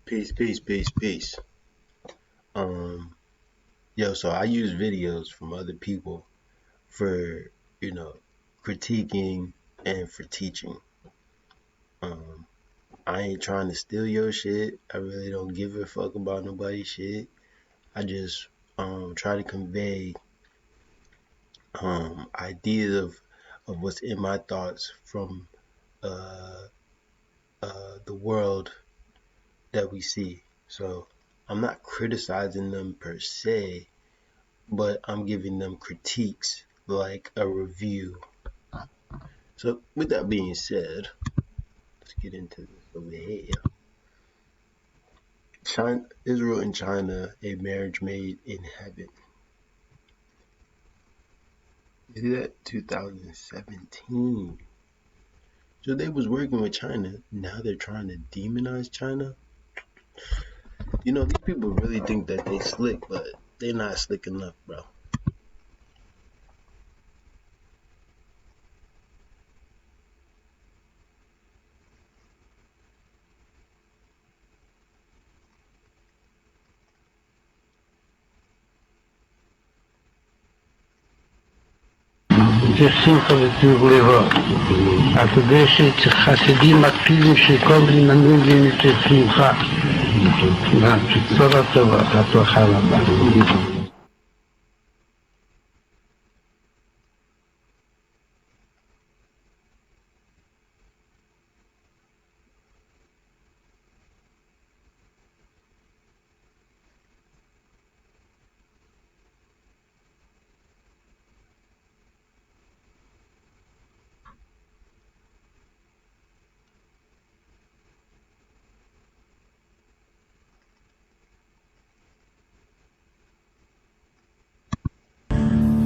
Peace, peace, peace, peace. Um, so I use videos from other people for, you know, critiquing and for teaching. Um, I ain't trying to steal your shit. I really don't give a fuck about nobody's shit. I just try to convey ideas of what's in my thoughts from uh the world that we see. So I'm not criticizing them per se, but I'm giving them critiques like a review. So with that being said, let's get into this over here. Israel and China, a marriage made in heaven. You see that? 2017. So they was working with China. Now they're trying to demonize China. You know, these people really think that they slick, but they're not slick enough, bro. זה שמחה וטוב לבו. אתה יודע שחסידים מקפידים שכל מנהלים לנצח שמחה. בצורה טובה, הצלחה רבה.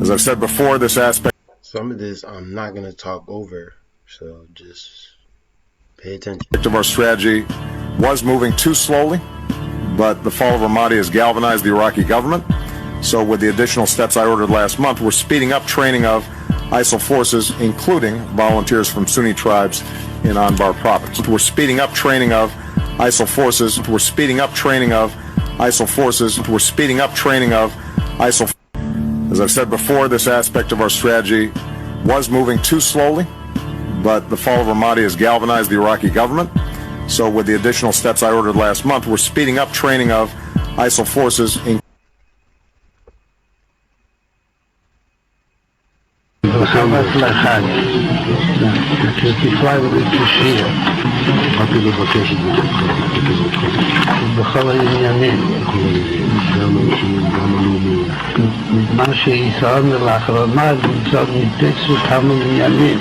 As I've said before, this aspect Some of this I'm not going to talk over, so just pay attention. of our strategy was moving too slowly, but the fall of Ramadi has galvanized the Iraqi government. So with the additional steps I ordered last month, we're speeding up training of ISIL forces, including volunteers from Sunni tribes in Anbar province. We're speeding up training of ISIL forces. We're speeding up training of ISIL forces. We're speeding up training of ISIL. As I've said before, this aspect of our strategy was moving too slowly, but the fall of Ramadi has galvanized the Iraqi government. So with the additional steps I ordered last month, we're speeding up training of ISIL forces. וחוות לחג, שתפלא ובתושיע, בכל העניינים, בזמן שישראל לאחרונה נמצא נתפסו כמה עניינים.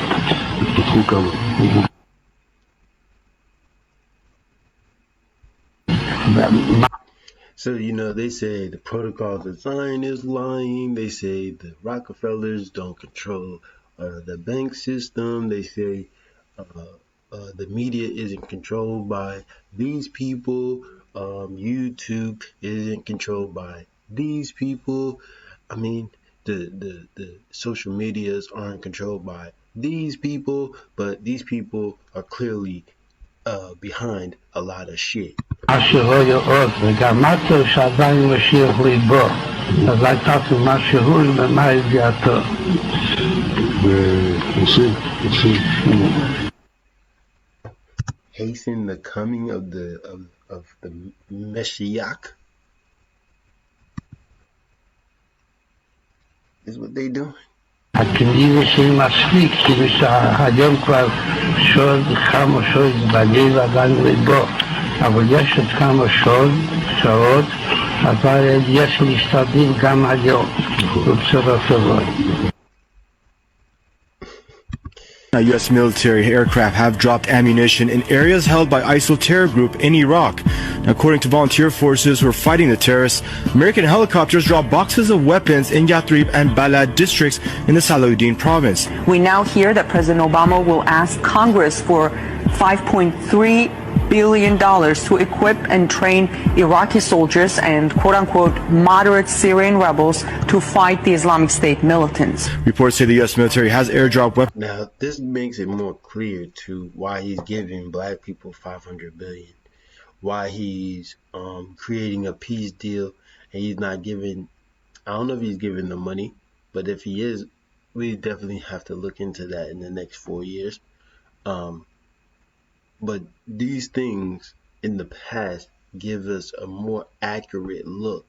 So, you know, they say the protocol design is lying. They say the Rockefellers don't control the bank system. They say the media isn't controlled by these people. YouTube isn't controlled by these people. I mean, the social medias aren't controlled by these people, but these people are clearly behind a lot of shit. משהו עוד, וגם משהו שעדיין משאיר ליבו, אז הייתה משהו ומה ידיעתו. Hasten the coming of the Mashiach is what they doing. הכנראה שמספיק, כאילו שהיום כבר שוד, כמה שוד בלב עדיין ליבו, אבל יש עוד כמה שעות, אבל יש להשתדל גם היום, בצורה טובה. U.S. military aircraft have dropped ammunition in areas held by ISIL terror group in Iraq. Now, according to volunteer forces who are fighting the terrorists, American helicopters dropped boxes of weapons in Yathrib and Balad districts in the Salahuddin province. We now hear that President Obama will ask Congress for $5.3 billion to equip and train Iraqi soldiers and quote-unquote moderate Syrian rebels to fight the Islamic State militants. Reports say the U.S. military has airdropped weapons. Now, this makes it more clear to why he's giving black people $500 billion. why he's creating a peace deal and he's not giving. I don't know if he's giving the money, but if he is, we definitely have to look into that in the next 4 years. But these things in the past give us a more accurate look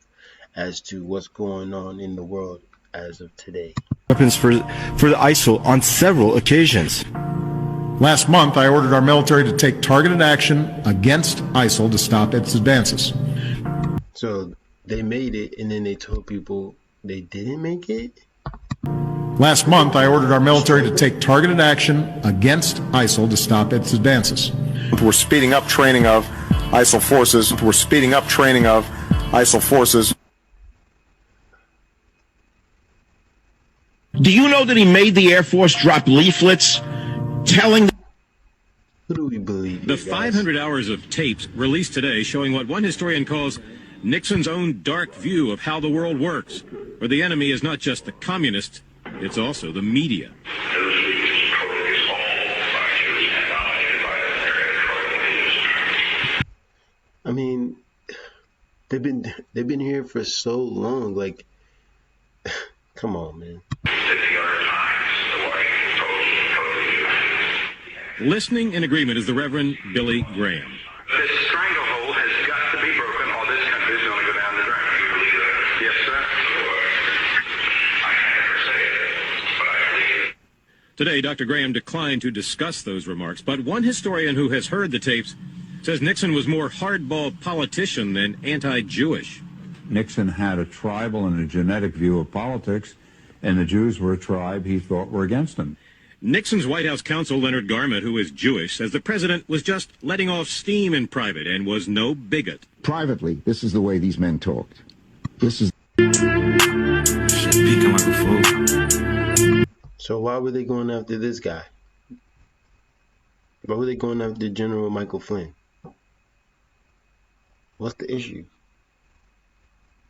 as to what's going on in the world as of today. Weapons for the ISIL on several occasions. Last month, I ordered our military to take targeted action against ISIL to stop its advances. So they made it, and then they told people they didn't make it. Last month, I ordered our military to take targeted action against ISIL to stop its advances. We're speeding up training of ISIL forces. Do you know that he made the Air Force drop leaflets telling... Who do we believe? The 500 hours of tapes released today showing what one historian calls Nixon's own dark view of how the world works, where the enemy is not just the communists, it's also the media. I mean, they've been here for so long. Like, come on, man. Listening in agreement is the Reverend Billy Graham. This stranglehold has got to be broken, or this country is going to go down the drain. You believe that? Yes, sir. I can't ever say it, but I believe it. Today, Dr. Graham declined to discuss those remarks, but one historian who has heard the tapes says Nixon was more hardball politician than anti-Jewish. Nixon had a tribal and a genetic view of politics, and the Jews were a tribe he thought were against him. Nixon's White House counsel, Leonard Garment, who is Jewish, says the president was just letting off steam in private and was no bigot. Privately, this is the way these men talked. This is... So why were they going after this guy? Why were they going after General Michael Flynn? What's the issue?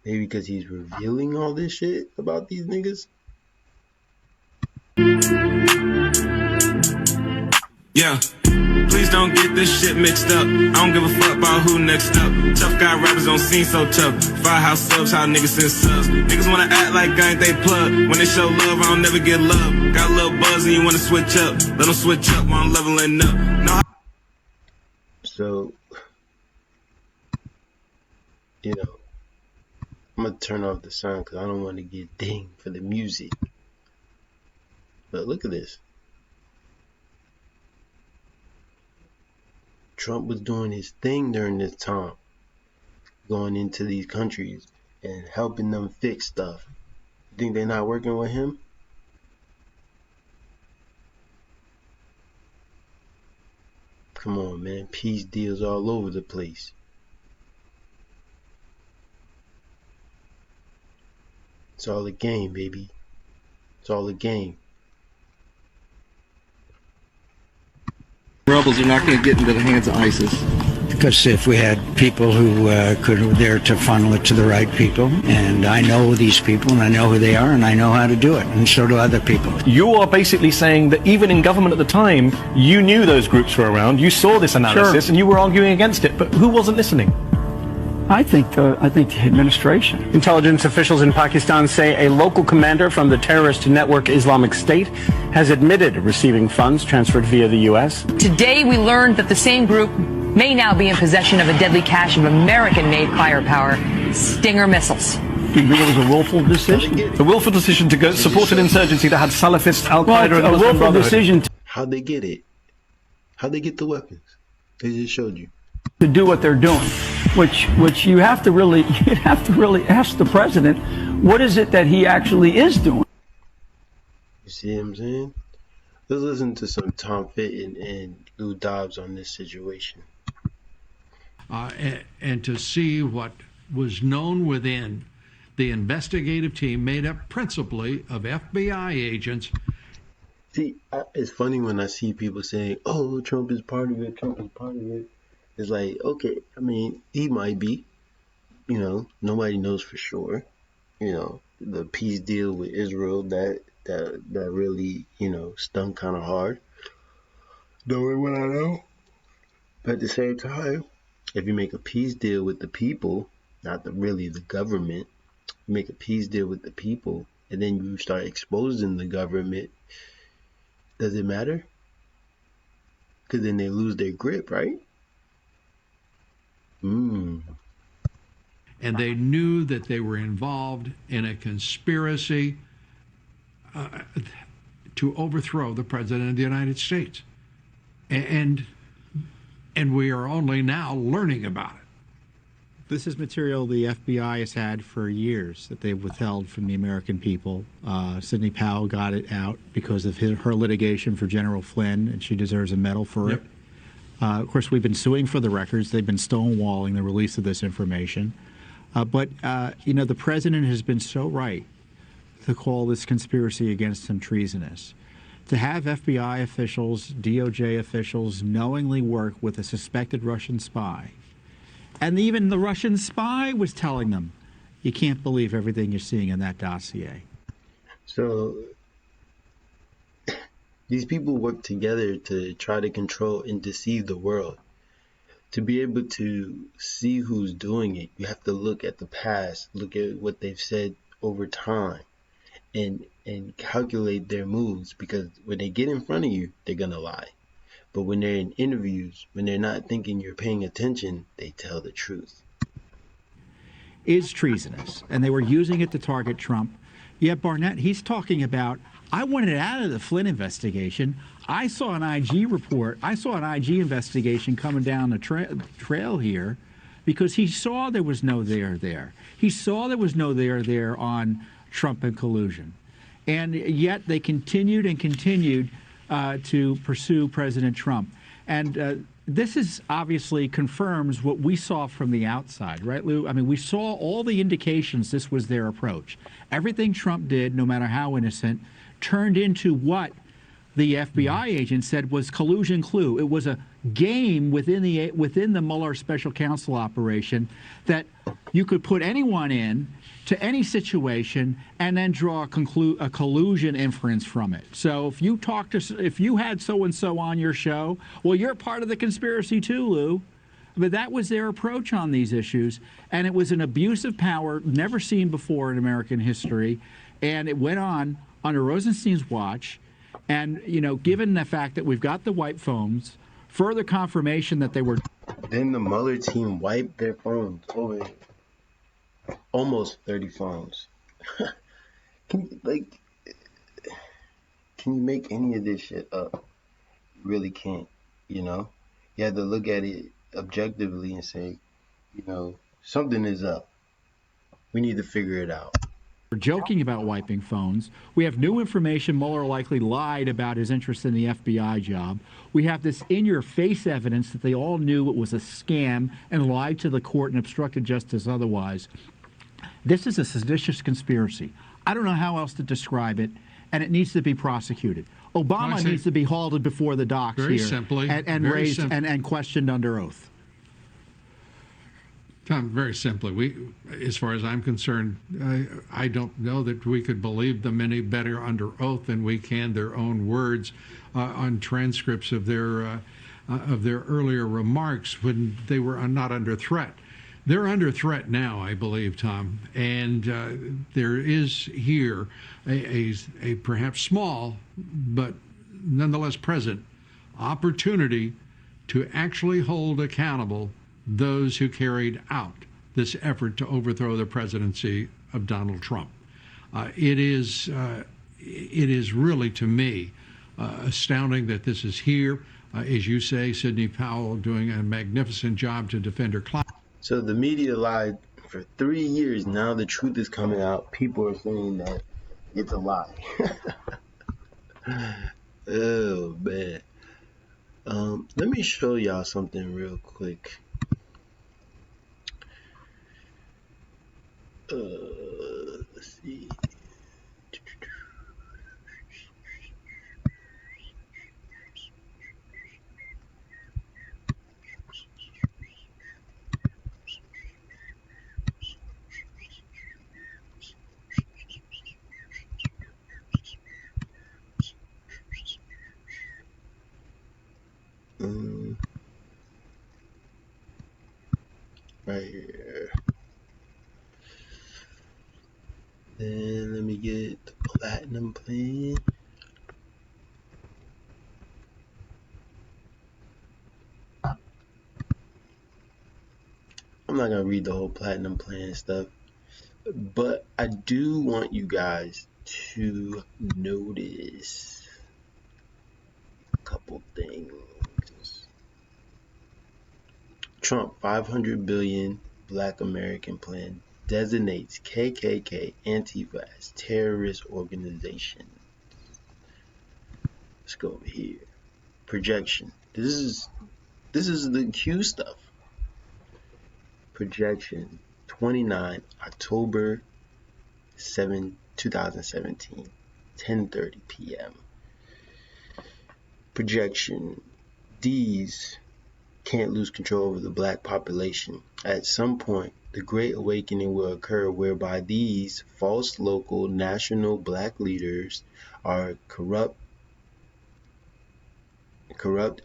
Maybe because he's revealing all this shit about these niggas? Yeah, please don't get this shit mixed up. I don't give a fuck about who next up. Tough guy rappers don't seem so tough. Firehouse subs, how niggas send subs. Niggas wanna act like I ain't they plug. When they show love, I don't never get love. Got a little buzz and you wanna switch up. Let them switch up while I'm leveling up. No. So, you know, I'm gonna turn off the sound because I don't want to get dinged for the music. But look at this. Trump was doing his thing during this time, going into these countries and helping them fix stuff. You think they're not working with him? Come on, man. Peace deals all over the place. It's all a game, baby. It's all a game. Rebels are not going to get into the hands of ISIS. Because if we had people who were there to funnel it to the right people, and I know these people, and I know who they are, and I know how to do it, and so do other people. You are basically saying that even in government at the time, you knew those groups were around, you saw this analysis, and you were arguing against it, but who wasn't listening? I think the administration. Intelligence officials in Pakistan say a local commander from the terrorist network Islamic State has admitted receiving funds transferred via the U.S. Today we learned that the same group may now be in possession of a deadly cache of American-made firepower, Stinger missiles. You think it was a willful decision? A willful decision to go support an insurgency that had Salafist, Al-Qaeda, and a willful decision. How'd they get it? How'd they get the weapons? They just showed you. To do what they're doing, which you have to really ask the president, what is it that he actually is doing? You see what I'm saying? Let's listen to some Tom Fitton and Lou Dobbs on this situation. And to see what was known within the investigative team made up principally of FBI agents. See, it's funny when I see people saying, oh, Trump is part of it, Trump is part of it. It's like, okay, I mean, he might be, you know, nobody knows for sure. You know, the peace deal with Israel, that really, you know, stung kind of hard. Knowing what I know. But at the same time, If you make a peace deal with the people, not really the government, you make a peace deal with the people, and then you start exposing the government, does it matter? Because then they lose their grip, right? And they knew that they were involved in a conspiracy to overthrow the President of the United States. And we are only now learning about it. This is material the FBI has had for years that they've withheld from the American people. Sidney Powell got it out because of her litigation for General Flynn, and she deserves a medal for it. Of course, we've been suing for the records. They've been stonewalling the release of this information. But the president has been so right to call this conspiracy against him treasonous. To have FBI officials, DOJ officials knowingly work with a suspected Russian spy. And even the Russian spy was telling them, you can't believe everything you're seeing in that dossier. So these people work together to try to control and deceive the world. To be able to see who's doing it, you have to look at the past, look at what they've said over time, and calculate their moves, because when they get in front of you, they're gonna lie. But when they're in interviews, when they're not thinking you're paying attention, they tell the truth. Is treasonous, and they were using it to target Trump. Yet Barnett, he's talking about, I wanted out of the Flynn investigation. I saw an IG report. I saw an IG investigation coming down the trail here because he saw there was no there. He saw there was no there on Trump and collusion. And yet they continued and continued to pursue President Trump. And this is obviously confirms what we saw from the outside, right, Lou? I mean, we saw all the indications this was their approach. Everything Trump did, no matter how innocent, turned into what the FBI agent said was collusion clue. It was a game within the Mueller special counsel operation that you could put anyone in to any situation and then draw a collusion inference from it. So if you had so and so on your show, well, you're part of the conspiracy too, Lou. But that was their approach on these issues, and it was an abuse of power never seen before in American history, and it went on under Rosenstein's watch. And, given the fact that we've got the white phones, further confirmation that they were... Then the Mueller team wiped their phones, over almost 30 phones. Can you make any of this shit up? You really can't, You have to look at it objectively and say, something is up. We need to figure it out. Joking about wiping phones. We have new information. Mueller likely lied about his interest in the FBI job. We have this in-your-face evidence that they all knew it was a scam and lied to the court and obstructed justice otherwise. This is a seditious conspiracy. I don't know how else to describe it, and it needs to be prosecuted. Obama needs to be halted before the docks very here simply, and raised and questioned under oath. Tom, very simply, as far as I'm concerned, I don't know that we could believe them any better under oath than we can their own words on transcripts of their earlier remarks when they were not under threat. They're under threat now, I believe, Tom, and there is here a perhaps small but nonetheless present opportunity to actually hold accountable those who carried out this effort to overthrow the presidency of Donald Trump. It is really, to me, astounding that this is here. As you say, Sidney Powell doing a magnificent job to defend her client. So the media lied for 3 years. Now the truth is coming out. People are saying that it's a lie. Oh, man. Let me show y'all something real quick. Let's see. right here. Then let me get the platinum plan. I'm not gonna read the whole platinum plan stuff, but I do want you guys to notice a couple things. Trump 500 billion Black American plan designates KKK Antifa as terrorist organization. Let's go over here. Projection. This is the Q stuff. Projection 29 October 7, 2017, 10:30 p.m. Projection. These can't lose control over the black population. At some point, the Great Awakening will occur whereby these false local national black leaders are corrupt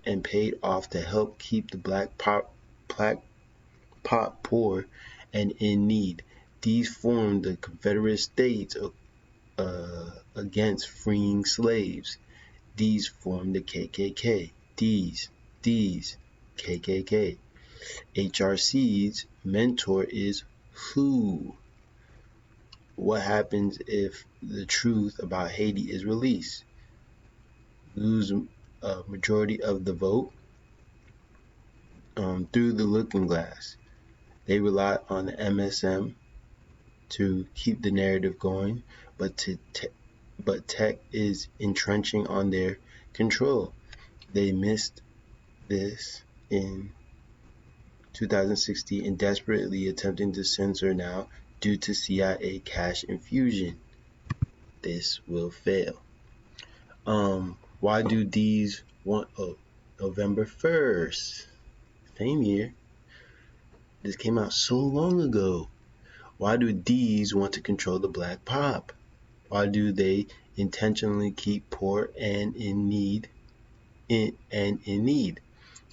and paid off to help keep the black pot poor and in need. These formed the Confederate States against freeing slaves. These formed the KKK. These KKK. HRC's mentor is who? What happens if the truth about Haiti is released? Lose a majority of the vote through the looking glass. They rely on the MSM to keep the narrative going, but tech is entrenching on their control. They missed this in 2016 and desperately attempting to censor now due to CIA cash infusion. This will fail. Why do these want November 1st? Same year. This came out so long ago. Why do these want to control the black pop? Why do they intentionally keep poor and in need?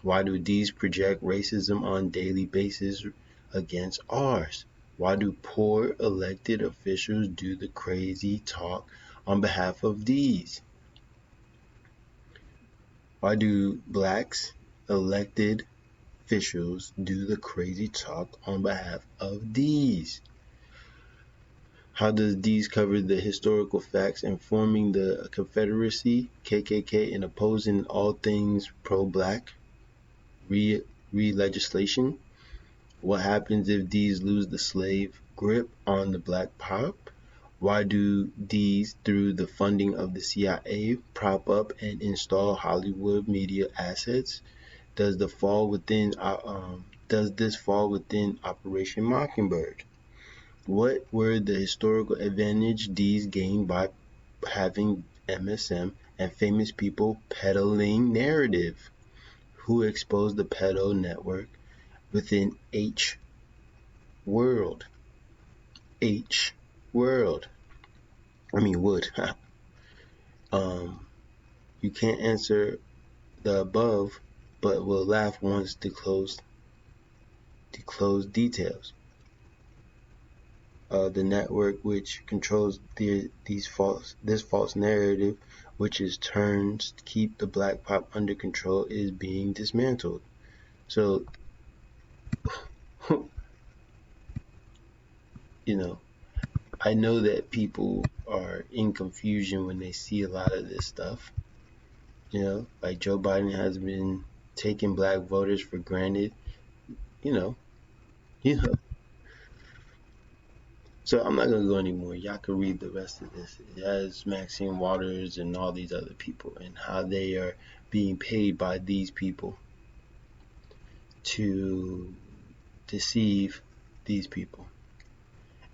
Why do these project racism on daily basis against ours? Why do poor elected officials do the crazy talk on behalf of these? Why do blacks elected officials do the crazy talk on behalf of these? How does these cover the historical facts informing the Confederacy, KKK, and opposing all things pro-black re-legislation? What happens if these lose the slave grip on the black pop? Why do these, through the funding of the CIA, prop up and install Hollywood media assets? Does this fall within Operation Mockingbird? What were the historical advantage these gained by having MSM and famous people peddling narrative? Who exposed the pedo network within H world? Wood. You can't answer the above, but will laugh once disclosed details. The network which controls this false narrative, which is turns to keep the black pop under control, is being dismantled. So, I know that people are in confusion when they see a lot of this stuff. Like Joe Biden has been taking black voters for granted. So I'm not gonna go anymore. Y'all can read the rest of this. It has Maxine Waters and all these other people and how they are being paid by these people to deceive these people.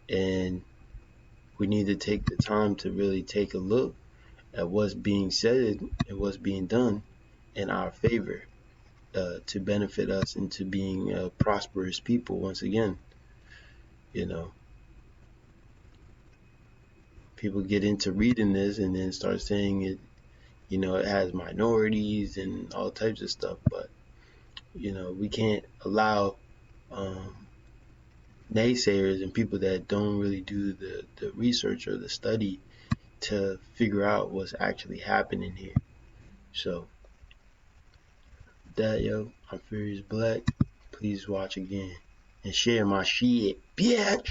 And we need to take the time to really take a look at what's being said and what's being done in our favor to benefit us into being a prosperous people once again. People get into reading this and then start saying it, it has minorities and all types of stuff, but we can't allow naysayers and people that don't really do the research or the study to figure out what's actually happening here. So that, yo, I'm Furious Black. Please watch again and share my shit, bitch.